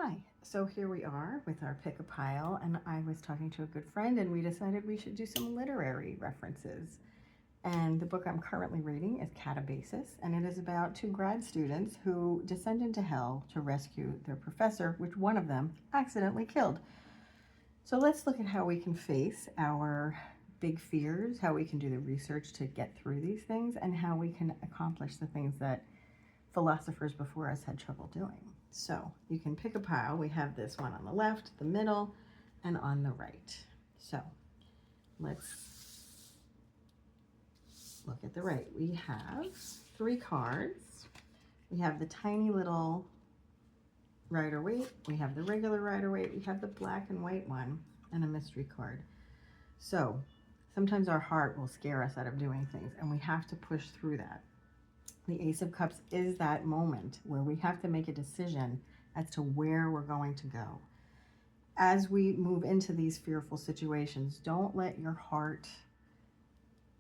Hi, so here we are with our pick a pile, and I was talking to a good friend and we decided we should do some literary references. And the book I'm currently reading is Katabasis, and it is about two grad students who descend into hell to rescue their professor, which one of them accidentally killed. So let's look at how we can face our big fears, how we can do the research to get through these things, and how we can accomplish the things that philosophers before us had trouble doing. So you can pick a pile. We have this one on the left, the middle, and on the right. So let's look at the right. We have 3 cards. We have the tiny little Rider-Waite. We have the regular Rider-Waite. We have the black and white one and a mystery card. So sometimes our heart will scare us out of doing things, and we have to push through that. The Ace of Cups is that moment where we have to make a decision as to where we're going to go. As we move into these fearful situations, don't let your heart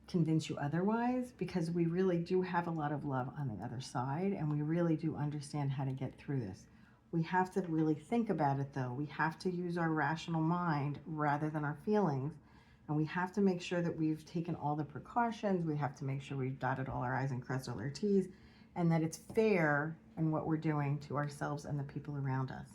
convince you otherwise, because we really do have a lot of love on the other side, and we really do understand how to get through this. We have to really think about it, though. We have to use our rational mind rather than our feelings. And we have to make sure that we've taken all the precautions. We have to make sure we've dotted all our I's and crossed all our T's, and that it's fair in what we're doing to ourselves and the people around us.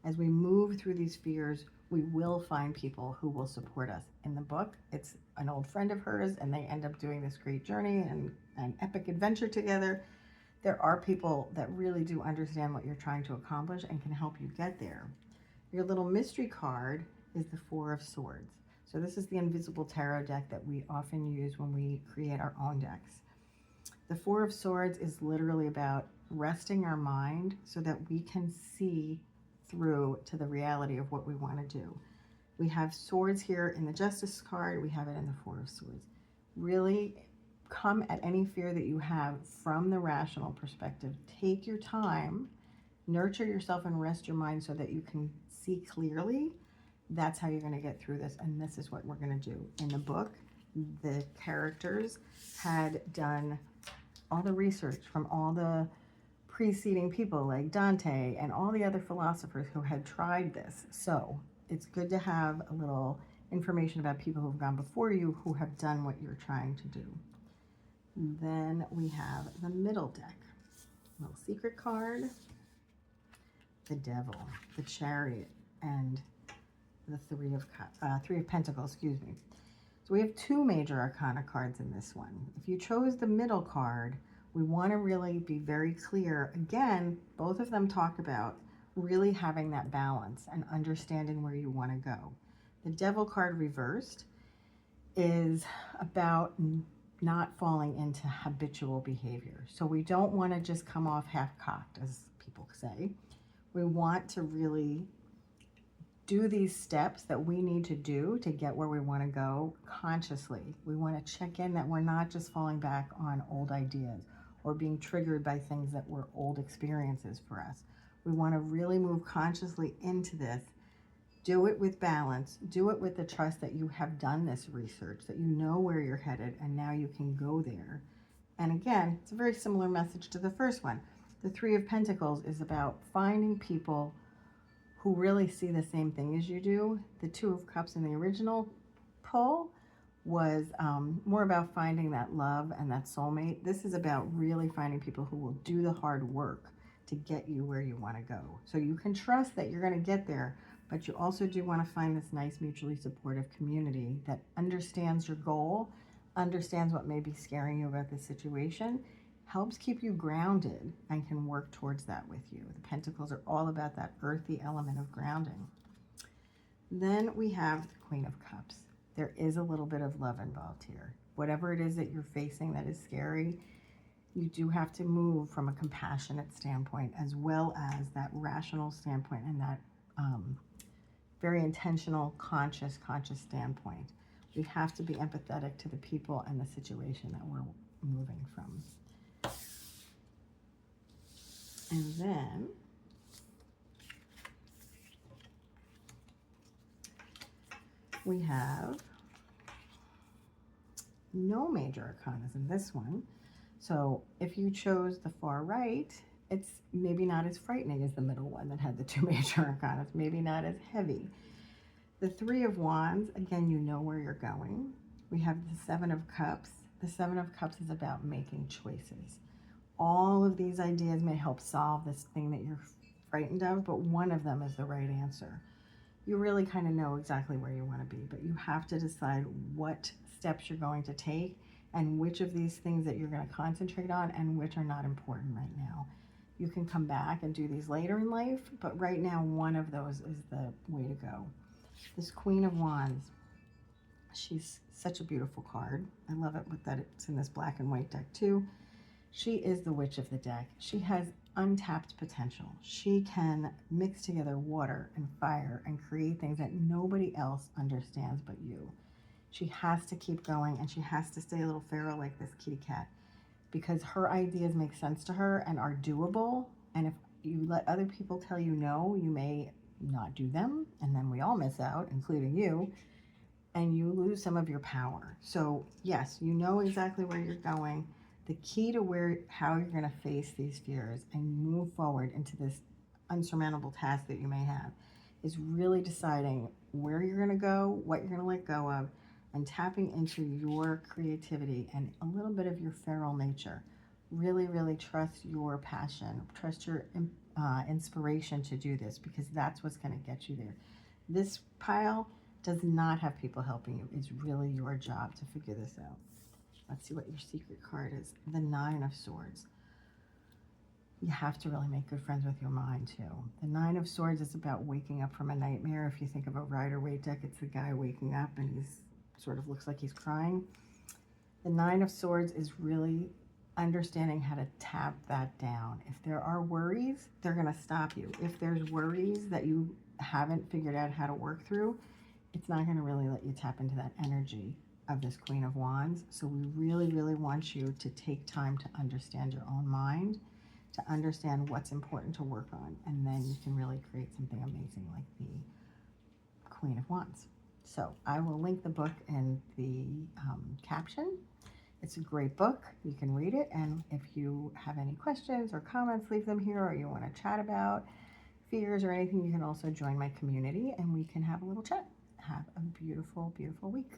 As we move through these fears, we will find people who will support us. In the book, it's an old friend of hers, and they end up doing this great journey and an epic adventure together. There are people that really do understand what you're trying to accomplish and can help you get there. Your little mystery card is the 4 of Swords. So this is the invisible tarot deck that we often use when we create our own decks. The 4 of Swords is literally about resting our mind so that we can see through to the reality of what we want to do. We have swords here in the Justice card. We have it in the 4 of Swords. Really come at any fear that you have from the rational perspective. Take your time, nurture yourself, and rest your mind so that you can see clearly. That's how you're going to get through this, and this is what we're going to do. In the book, the characters had done all the research from all the preceding people like Dante and all the other philosophers who had tried this. So it's good to have a little information about people who've gone before you who have done what you're trying to do. And then we have the middle deck. Little secret card, the Devil, the Chariot, and the Three of Pentacles, excuse me. So we have 2 major arcana cards in this one. If you chose the middle card, we want to really be very clear. Again, both of them talk about really having that balance and understanding where you want to go. The Devil card reversed is about not falling into habitual behavior. So we don't want to just come off half-cocked, as people say. We want to really do these steps that we need to do to get where we want to go consciously. We want to check in that we're not just falling back on old ideas or being triggered by things that were old experiences for us. We want to really move consciously into this. Do it with balance. Do it with the trust that you have done this research, that you know where you're headed, and now you can go there. And again, it's a very similar message to the first one. The 3 of Pentacles is about finding people who really see the same thing as you do. The 2 of Cups in the original pull was more about finding that love and that soulmate. This is about really finding people who will do the hard work to get you where you want to go. So you can trust that you're going to get there, but you also do want to find this nice mutually supportive community that understands your goal, understands what may be scaring you about this situation, helps keep you grounded, and can work towards that with you. The Pentacles are all about that earthy element of grounding. Then we have the Queen of Cups. There is a little bit of love involved here. Whatever it is that you're facing that is scary, you do have to move from a compassionate standpoint as well as that rational standpoint and that very intentional, conscious standpoint. We have to be empathetic to the people and the situation that we're moving from. And then we have no major arcanas in this one. So if you chose the far right, It's maybe not as frightening as the middle one that had the two major arcanas, maybe not as heavy. The Three of Wands, again, you know where you're going. We have the Seven of Cups. The Seven of Cups is about making choices. All of these ideas may help solve this thing that you're frightened of, but one of them is the right answer. You really kind of know exactly where you want to be, but you have to decide what steps you're going to take and which of these things that you're going to concentrate on and which are not important right now. You can come back and do these later in life, but right now one of those is the way to go. This Queen of Wands, she's such a beautiful card. I love it with that it's in this black and white deck too. She is the witch of the deck. She has untapped potential. She can mix together water and fire and create things that nobody else understands but you. She has to keep going, and she has to stay a little feral like this kitty cat, because her ideas make sense to her and are doable. And if you let other people tell you no, you may not do them, and then we all miss out, including you, and you lose some of your power. So yes, you know exactly where you're going. The key to how you're going to face these fears and move forward into this unsurmountable task that you may have is really deciding where you're going to go, what you're going to let go of, and tapping into your creativity and a little bit of your feral nature. Really, really trust your passion, trust your inspiration to do this, because that's what's going to get you there. This pile does not have people helping you. It's really your job to figure this out. Let's see what your secret card is. The Nine of Swords. You have to really make good friends with your mind too. The Nine of Swords is about waking up from a nightmare. If you think of a Rider-Waite deck, it's the guy waking up and he's sort of looks like he's crying. The Nine of Swords is really understanding how to tap that down. If there are worries, they're going to stop you. If there's worries that you haven't figured out how to work through, it's not going to really let you tap into that energy of this Queen of Wands. So we really, really want you to take time to understand your own mind, to understand what's important to work on, and then you can really create something amazing like the Queen of Wands. So I will link the book in the caption. It's a great book. You can read it, and if you have any questions or comments, leave them here, or you want to chat about fears or anything, you can also join my community and we can have a little chat. Have a beautiful, beautiful week.